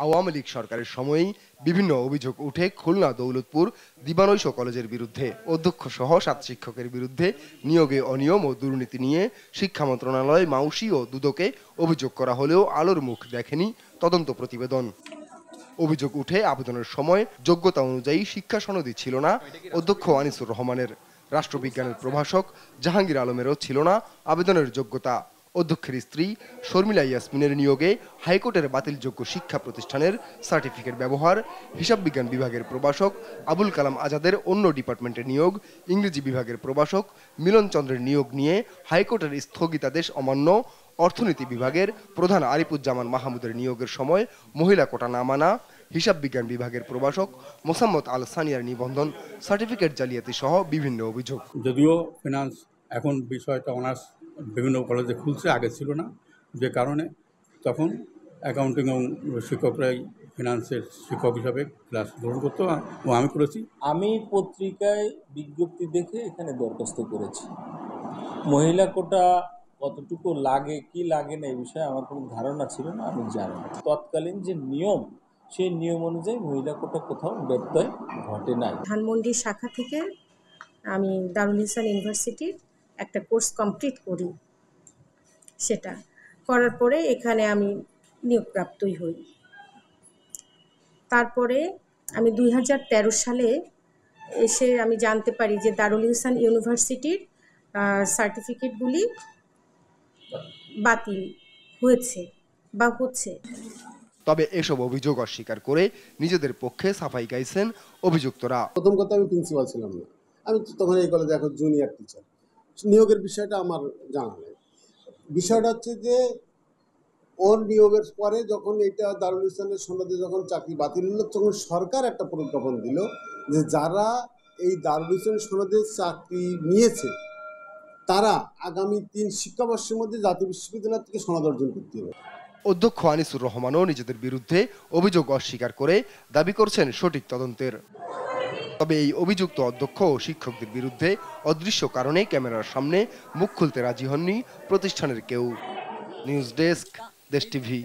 আওয়ামী লীগ সরকারের সময়েই বিভিন্ন অভিযোগ উঠে খুলনা দৌলতপুর দিবানৈশ কলেজের বিরুদ্ধে। অধ্যক্ষ সহ 7 শিক্ষকের বিরুদ্ধে নিয়োগে অনিয়ম ও দুর্নীতি নিয়ে শিক্ষা মন্ত্রণালয়, মাউশি ও দুদকে অভিযোগ করা হলেও আলোর মুখ দেখেনি তদন্ত প্রতিবেদন। অভিযোগ উঠে আবেদনের সময় যোগ্যতা অনুযায়ী শিক্ষা সনদই ছিল না অধ্যক্ষ আনিসুর রহমানের। রাষ্ট্রবিজ্ঞানের প্রভাষক জাহাঙ্গীর আলমেরও ছিল না আবেদনের যোগ্যতা। অধ্যক্ষের স্ত্রী শর্মিলা ইয়াসমিনের নিয়োগে হাইকোর্টের বাতিলযোগ্য শিক্ষা প্রতিষ্ঠানের সার্টিফিকেট ব্যবহার, হিসাব বিজ্ঞান বিভাগের প্রভাষক আবুল কালাম আজাদের অন্য ডিপার্টমেন্টে নিয়োগ, ইংরেজি বিভাগের প্রভাষক মিলন চন্দ্রের নিয়োগ নিয়ে হাইকোর্টের স্থগিতাদেশ অমান্য, অর্থনীতি বিভাগের প্রধান আরিফুজ্জামান মাহমুদের নিয়োগের সময় মহিলা কোটা না মানা, হিসাব বিজ্ঞান বিভাগের প্রভাষক মোসাম্মদ আল সানিয়ার নিবন্ধন সার্টিফিকেট জালিয়াতি সহ বিভিন্ন অভিযোগ। যদিও ফিনান্স এখন বিষয়টা অনার্স বিভিন্ন কলেজে খুলছে, আগে ছিল না, যে কারণে তখন অ্যাকাউন্টিং এবং শিক্ষকরাই ফিনান্সের শিক্ষক হিসাবে ক্লাস গ্রহণ করতো ও আমি করেছি। আমি পত্রিকায় বিজ্ঞপ্তি দেখে এখানে দরখাস্ত করেছি। মহিলা কোটা কতটুকু লাগে কি লাগে না এই বিষয়ে আমার কোনো ধারণা ছিল না, আমি জানি না। তৎকালীন যে নিয়ম, সেই নিয়ম অনুযায়ী মহিলা কোটা কোথাও ব্যত্যয় ঘটে নাই। ধানমন্ডি শাখা থেকে আমি দারুল ইহসান ইউনিভার্সিটির একটা কোর্স কমপ্লিট করি। সেটা করার পরে এখানে আমি নিয়োগপ্রাপ্তই হই। তারপরে আমি 2013 সালে এসে আমি জানতে পারি যে দারুল ইহসান ইউনিভার্সিটির সার্টিফিকেটগুলি বাতিল হয়েছে বা হচ্ছে। তবে এসব অভিযোগ অস্বীকার করে নিজেদের পক্ষে সাফাই গাইছেন অভিযুক্তরা। প্রথম কথা, আমি প্রিন্সিপাল ছিলাম না, আমি তখন এই কলেজে এখন জুনিয়র টিচার। নিয়োগের বিষয়টা আমার জানা নেই। বিষয়টা হচ্ছে যে ওর নিয়োগের পরে যখন এটা দারুল ইহসানের সনদে যখন চাকরি বাতিল হলো, তখন সরকার একটা প্রজ্ঞাপন দিল যে যারা এই দারুল ইহসানের সনদে চাকরি নিয়েছে তারা আগামী 3 শিক্ষাবর্ষের মধ্যে জাতীয় বিশ্ববিদ্যালয় থেকে সনদ অর্জন করতে হবে। অধ্যক্ষ আনিসুর রহমানও নিজেদের বিরুদ্ধে অভিযোগ অস্বীকার করে দাবি করছেন সঠিক তদন্তের। তবে এই অভিযুক্ত অধ্যক্ষ ও শিক্ষকদের বিরুদ্ধে অদৃশ্য কারণে ক্যামেরার সামনে মুখ খুলতে রাজি হননি প্রতিষ্ঠানের কেউ। নিউজ ডেস্ক, দেশ টিভি।